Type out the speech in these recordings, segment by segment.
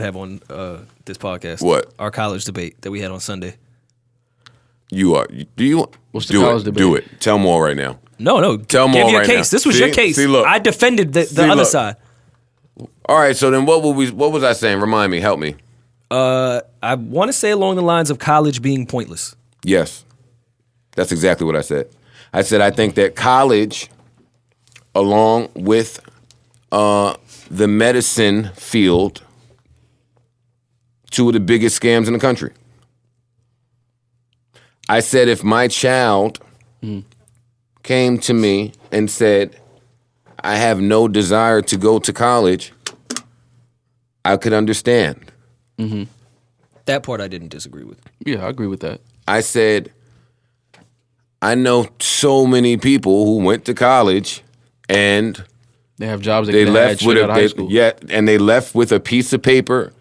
have on this podcast. What? Our college debate that we had on Sunday. You are. Do you? What's the college debate? Do it. Tell more right now. No. Tell give more your right case. now. This was your case. See, look. I defended the other side. All right. So then, what was I saying? Remind me. Help me. I want to say along the lines of college being pointless. Yes, that's exactly what I said. I said I think that college, along with the medicine field, two of the biggest scams in the country. I said if my child came to me and said, I have no desire to go to college, I could understand. Mm-hmm. That part I didn't disagree with. Yeah, I agree with that. I said, I know so many people who went to college and they have jobs they left with high school. Yeah, and they left with a piece of paper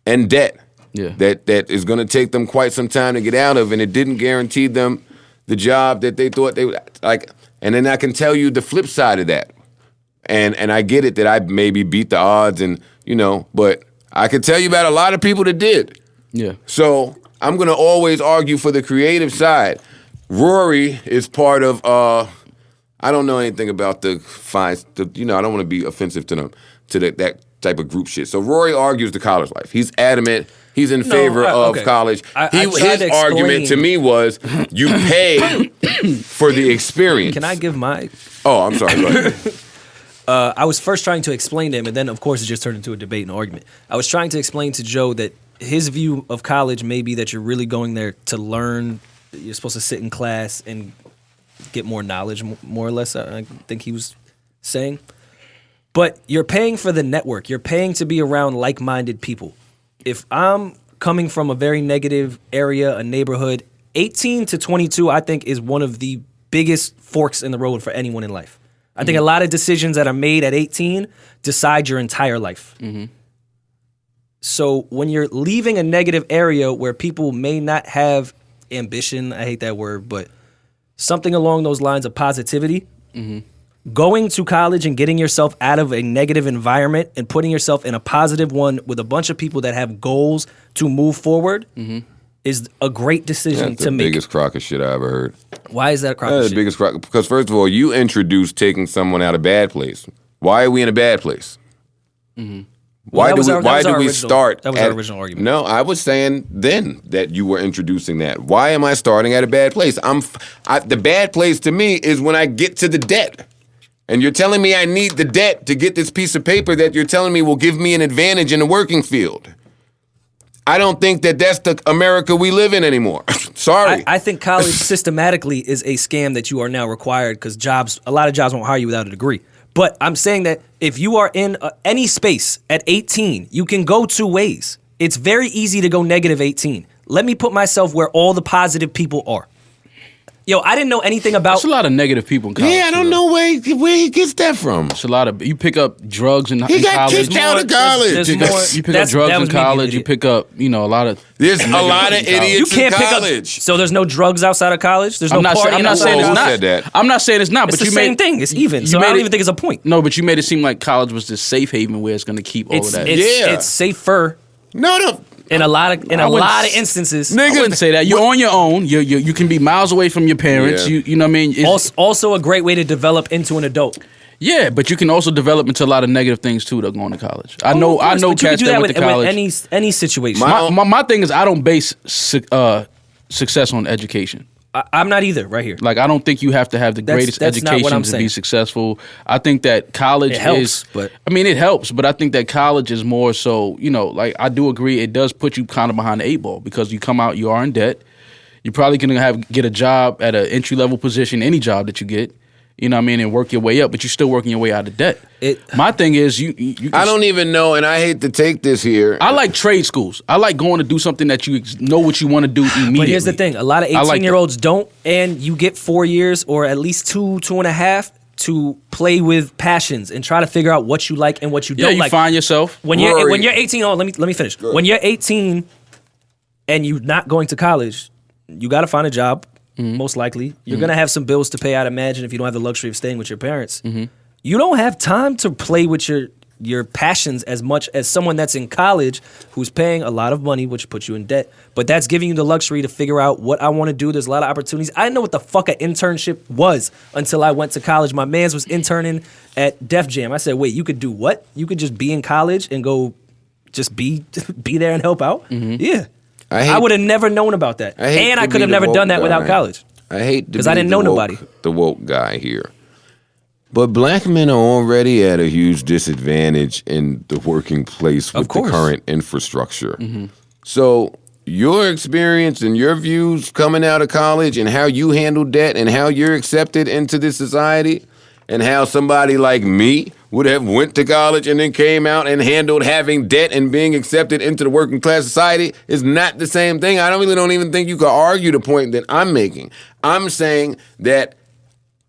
and debt. Yeah. That is going to take them quite some time to get out of, and it didn't guarantee them the job that they thought they would like. And then I can tell you the flip side of that. And I get it that I maybe beat the odds and, but I can tell you about a lot of people that did. Yeah. So I'm going to always argue for the creative side. Rory is part of, I don't know anything about I don't want to be offensive to them, to that type of group shit. So Rory argues the college life. He's adamant. He's in favor of college. His argument to me was, you pay for the experience. Can I give my... Oh, I'm sorry. Go ahead. I was first trying to explain to him, and then, of course, it just turned into a debate and argument. I was trying to explain to Joe that his view of college may be that you're really going there to learn. You're supposed to sit in class and get more knowledge, more or less, I think he was saying. But you're paying for the network. You're paying to be around like-minded people. If I'm coming from a very negative area, a neighborhood, 18 to 22, I think, is one of the biggest forks in the road for anyone in life. I think a lot of decisions that are made at 18 decide your entire life. Mm-hmm. So when you're leaving a negative area where people may not have ambition, I hate that word, but something along those lines of positivity, going to college and getting yourself out of a negative environment and putting yourself in a positive one with a bunch of people that have goals to move forward is a great decision to make. That's the biggest crock of shit I ever heard. Why is that a crock of shit? The biggest crock. Because first of all, you introduced taking someone out of a bad place. Why are we in a bad place? Why do we start? That was our original argument. No, I was saying then that you were introducing that. Why am I starting at a bad place? The bad place to me is when I get to the debt. And you're telling me I need the debt to get this piece of paper that you're telling me will give me an advantage in the working field. I don't think that's the America we live in anymore. Sorry. I think college systematically is a scam that you are now required because a lot of jobs won't hire you without a degree. But I'm saying that if you are in any space at 18, you can go two ways. It's very easy to go negative 18. Let me put myself where all the positive people are. Yo, I didn't know anything about... There's a lot of negative people in college. Yeah, I don't know where he gets that from. It's a lot of... You pick up drugs in college. He got kicked out of college. You pick up drugs in college. You pick up, a lot of... There's a lot of idiots in college. So there's no drugs outside of college? There's no partying I'm not saying it's not. Said that? I'm not saying it's not, but you made... It's the same thing. It's even. So I don't even think it's a point. No, but you made it seem like college was this safe haven where it's going to keep all of that. It's safer. No. In a lot of instances, I wouldn't say that. You're on your own. You can be miles away from your parents. Yeah. You know what I mean. Also a great way to develop into an adult. Yeah, but you can also develop into a lot of negative things too. That going to college. I know cats that went to college. With any situation. My thing is I don't base success on education. I'm not either. Right here. Like I don't think you have to have the greatest education to be successful. I think that college helps, it helps, but I think that college is more so. Like I do agree, it does put you kind of behind the 8 ball because you come out, you are in debt. You're probably gonna get a job at an entry level position, any job that you get. You know what I mean, and work your way up, but you're still working your way out of debt. My thing is, you I don't even know, and I hate to take this here. I like trade schools. I like going to do something that you know what you want to do immediately. But here's the thing: a lot of 18-year-olds don't, and you get 4 years or at least 2.5 to play with passions and try to figure out what you like and what you don't like. You find yourself when you're 18. Oh, let me finish. Good. When you're 18 and you're not going to college, you got to find a job. Most likely. You're going to have some bills to pay, I'd imagine, if you don't have the luxury of staying with your parents. You don't have time to play with your passions as much as someone that's in college who's paying a lot of money, which puts you in debt. But that's giving you the luxury to figure out what I want to do. There's a lot of opportunities. I didn't know what the fuck an internship was until I went to college. My mans was interning at Def Jam. I said, wait, you could do what? You could just be in college and go just be there and help out? Mm-hmm. Yeah. I would have never known about that. And I could have never done that without college. I hate to because I didn't know nobody. The woke guy here. But black men are already at a huge disadvantage in the working place with the current infrastructure. Mm-hmm. So your experience and your views coming out of college and how you handled that and how you're accepted into this society and how somebody like me would have went to college and then came out and handled having debt and being accepted into the working class society is not the same thing. I don't even think you could argue the point that I'm making. I'm saying that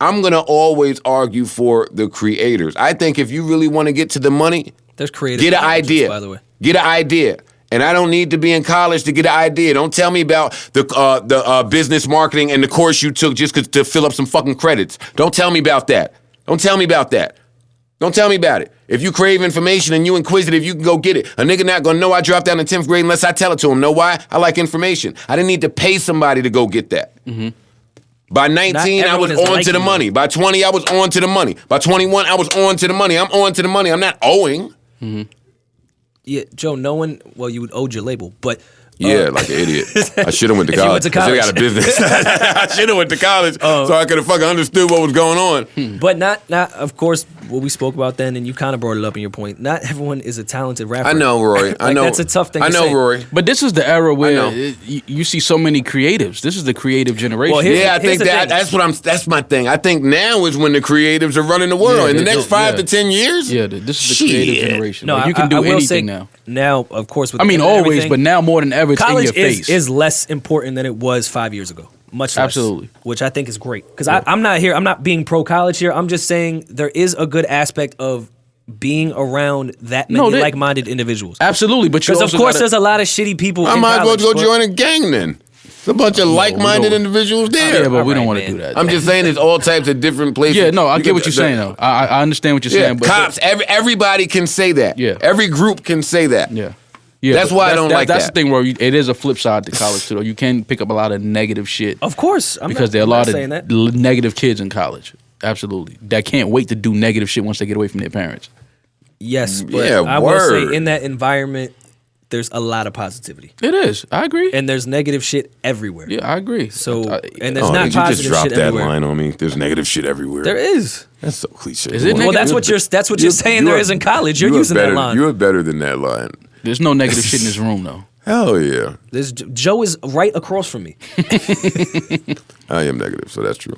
I'm going to always argue for the creators. I think if you really want to get to the money, there's creative get an idea. By the way. Get an idea. And I don't need to be in college to get an idea. Don't tell me about the business marketing and the course you took just to fill up some fucking credits. Don't tell me about that. Don't tell me about that. Don't tell me about it. If you crave information and you inquisitive, you can go get it. A nigga not gonna know I dropped out in 10th grade unless I tell it to him. Know why? I like information. I didn't need to pay somebody to go get that. Mm-hmm. By 19, I was on to the money. By 20, I was on to the money. By 21, I was on to the money. I'm on to the money. I'm not owing. Mm-hmm. Yeah, Joe, you would owe your label, but... Yeah, like an idiot. I should have went to college. I should have got a business. I should have went to college so I could have fucking understood what was going on. But not of course, what we spoke about then, and you kind of brought it up in your point. Not everyone is a talented rapper. I know, Rory. I know. That's a tough thing to say. I know, Rory. But this is the era where you see so many creatives. This is the creative generation. Well, I think that's my thing. I think now is when the creatives are running the world. In the next 5 to 10 years? Yeah, this is the creative generation. No, you can do anything now. Now, of course, with always, but now more than ever, it's in your face. Is less important than it was 5 years ago. Much less. Absolutely. Which I think is great. Because I'm not being pro-college here. I'm just saying there is a good aspect of being around that many like-minded individuals. Absolutely. But because, of course, there's a lot of shitty people I might as well go join a gang then. It's a bunch of like-minded individuals there. Yeah, but we don't want to do that. I'm just saying there's all types of different places. Yeah, no, I get what you're saying, though. I understand what you're saying. But cops, everybody can say that. Yeah. Every group can say that. Yeah. That's why I don't like that. That's the thing where it is a flip side to college, too, though. You can pick up a lot of negative shit. Of course. Because there are a lot of negative kids in college. Absolutely. That can't wait to do negative shit once they get away from their parents. Yes, but I will say in that environment, there's a lot of positivity. It is. I agree. And there's negative shit everywhere. Yeah, I agree. So, and there's not positive shit everywhere. You just dropped that line on me. There's negative shit everywhere. There is. That's so cliche. Is it well, that's what you're saying there is in college. You're using that line. You're better than that line. There's no negative shit in this room, though. Hell yeah. Joe is right across from me. I am negative, so that's true.